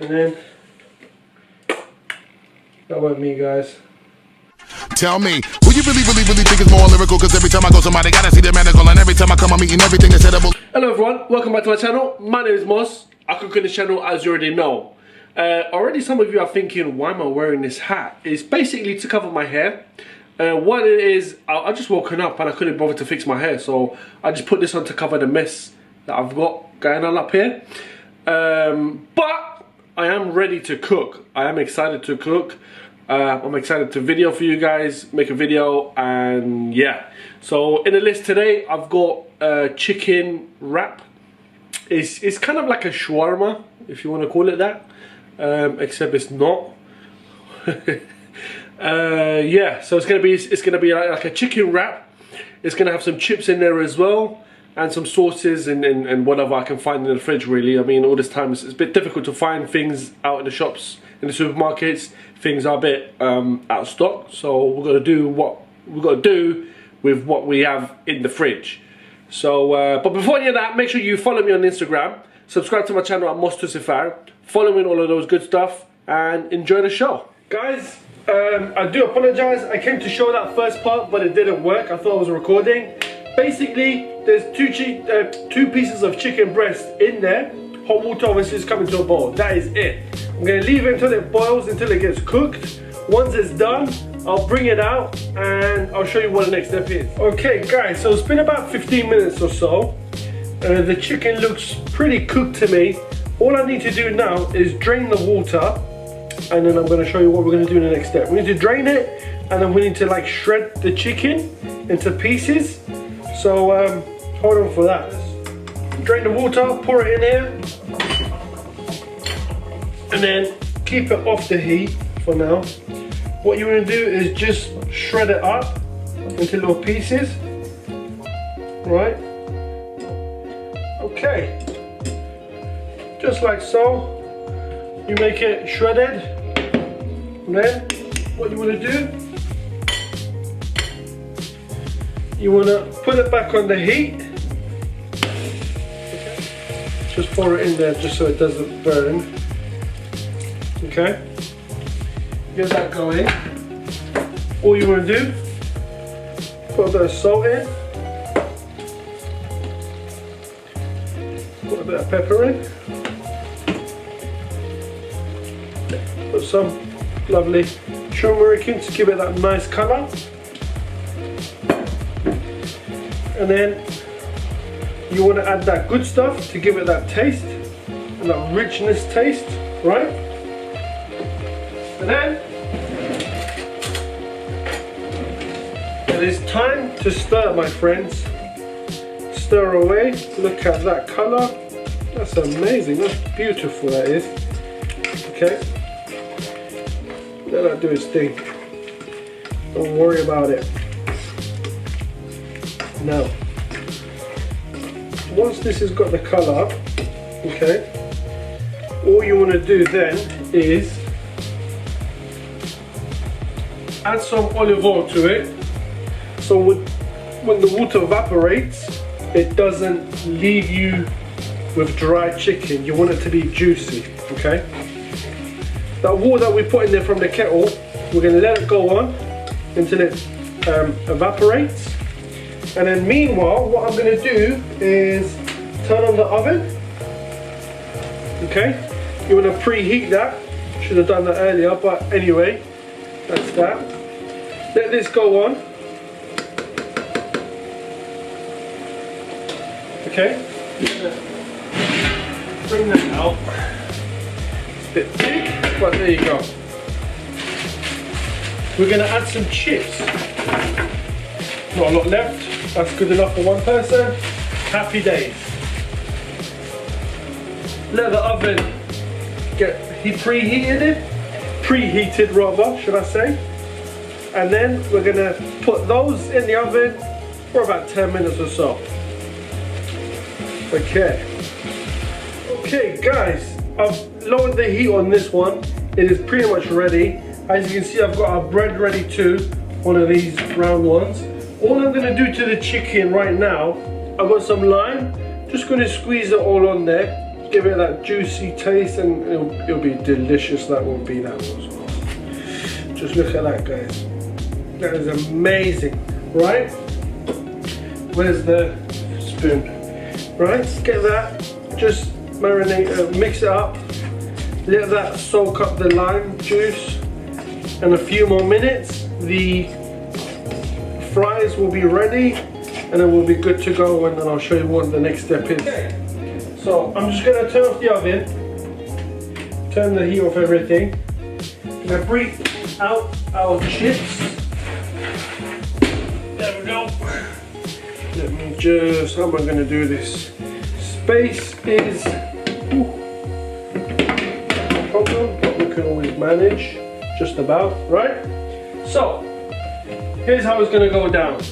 And then, that wasn't me, guys. Tell me, who you really think is more lyrical? Cause every time I go somebody gotta see the medical, and every time I come I'm eating everything is edible. Hello everyone, welcome back to my channel. My name is Mos. I cook on this channel, as you already know. Already some of you are thinking, why am I wearing this hat? It's basically to cover my hair. What it is, I just woken up and I couldn't bother to fix my hair, so I just put this on to cover the mess that I've got going on up here. But I am ready to cook. I am excited to cook. I'm excited to video for you guys, make a video, and yeah. So in the list today, I've got chicken wrap. It's kind of like a shawarma, if you want to call it that, except it's not. Yeah, so it's gonna be like a chicken wrap. It's gonna have some chips in there as well, and some sauces and whatever I can find in the fridge. Really, I mean, all this time it's a bit difficult to find things out in the shops, in the supermarkets. Things are a bit out of stock, so we're gonna do what we've got to do with what we have in the fridge. So, but before any of that, make sure you follow me on Instagram, subscribe to my channel at MosToosifar, follow me in all of those good stuff, and enjoy the show, guys. I do apologize. I came to show that first part, but it didn't work. I thought I was recording. Basically, there's two pieces of chicken breast in there. Hot water obviously is coming to a boil. That is it. I'm gonna leave it until it boils, until it gets cooked. Once it's done, I'll bring it out and I'll show you what the next step is. Okay, guys. So it's been about 15 minutes or so. The chicken looks pretty cooked to me. All I need to do now is drain the water. And then I'm going to show you what we're going to do in the next step. We need to drain it, and then we need to like shred the chicken into pieces. So hold on for that. Drain the water, pour it in here, and then keep it off the heat for now. What you want to do is just shred it up into little pieces. Right? Okay. Just like so. You make it shredded, and then what you want to do, you want to put it back on the heat. Okay. Just pour it in there just so it doesn't burn. Okay, get that going. All you want to do, put a bit of salt in, put a bit of pepper in. Put some lovely turmeric in to give it that nice colour. And then you want to add that good stuff to give it that taste and that richness taste, right? And then it is time to stir, my friends. Stir away. Look at that colour. That's amazing. That's beautiful, that is. Okay. Let that do its thing. Don't worry about it. Now, once this has got the colour, okay, all you want to do then is add some olive oil to it. So when the water evaporates, it doesn't leave you with dry chicken. You want it to be juicy, okay? That water that we put in there from the kettle, we're going to let it go on until it evaporates. And then meanwhile, what I'm going to do is turn on the oven. Okay, you want to preheat that. Should have done that earlier, but anyway, that's that. Let this go on. Okay, bring that out. It's a bit big. But there you go. We're going to add some chips. Not a lot left. That's good enough for one person. Happy days. Let the oven get preheated rather, should I say. And then we're going to put those in the oven for about 10 minutes or so. Okay. Okay, guys. I've lowered the heat on this one. It is pretty much ready. As you can see, I've got our bread ready too. One of these round ones. All I'm going to do to the chicken right now, I've got some lime. Just going to squeeze it all on there. give it that juicy taste, and it'll be delicious. That will be that one as well. Just look at that, guys. That is amazing, right? Where's the spoon? Right, get that. Just marinate, mix it up. Let that soak up the lime juice, and a few more minutes the fries will be ready, and then we'll be good to go, and then I'll show you what the next step is. Okay. So I'm just going to turn off the oven, turn the heat off everything. I'm going to bring out our chips. There we go. Let me just, how am I going to do this? Space is no problem, but we can always manage, just about, right? So, here's how it's going to go down.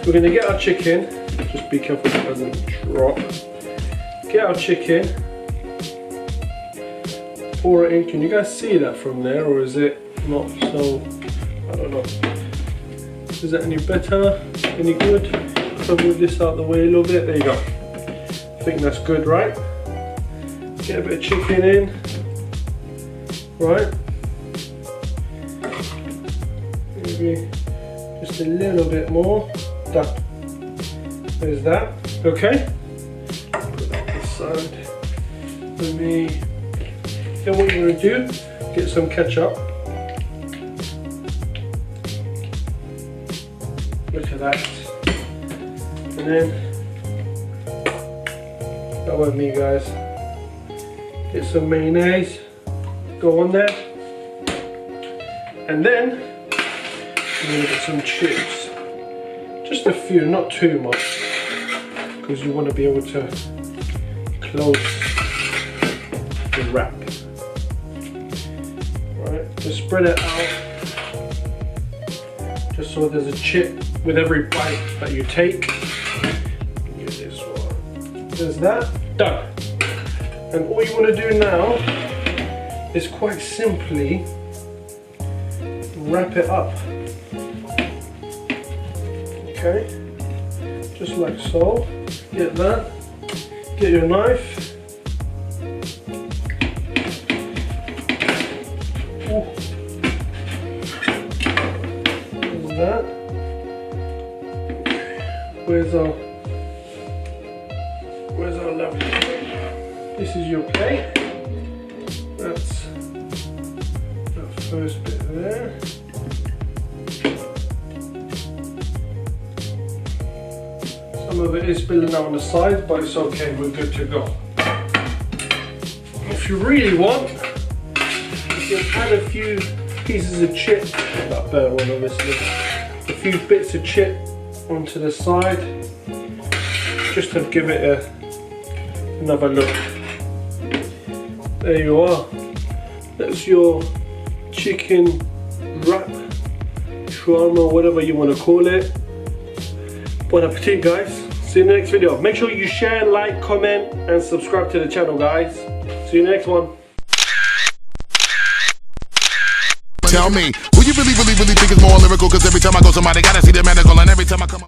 We're going to get our chicken, just be careful it doesn't drop. Get our chicken, pour it in. Can you guys see that from there, or is it not so, I don't know. Is that any better, any good? So move this out of the way a little bit, there you go. I think that's good, right? Get a bit of chicken in, right? Maybe just a little bit more. Done. There's that. Okay. Put that aside. Let me. Then what you're gonna do? Get some ketchup. Look at that. And then that with me, guys. Get some mayonnaise. Go on there. And then I'm gonna get some chips. Just a few, not too much, because you want to be able to close the wrap. Right, just spread it out, just so there's a chip with every bite that you take. Get this one. There's that. Done. And all you want to do now is quite simply wrap it up. Okay, just like so. Get that. Get your knife. Ooh. There's that. Where's our lovely plate? This is your plate. That's that first bit there. Some of it is spilling out on the side, but it's okay, we're good to go. If you really want, you can add a few pieces of chip, that better one obviously, a few bits of chip onto the side, just to give it another look. There you are. That's your chicken wrap, shawarma, whatever you want to call it. Bon appetit, guys. See you in the next video. Make sure you share, like, comment, and subscribe to the channel, guys. See you in the next one. Tell me, who you really think is more lyrical? Cause every time I go somebody gotta see the medical, and every time I come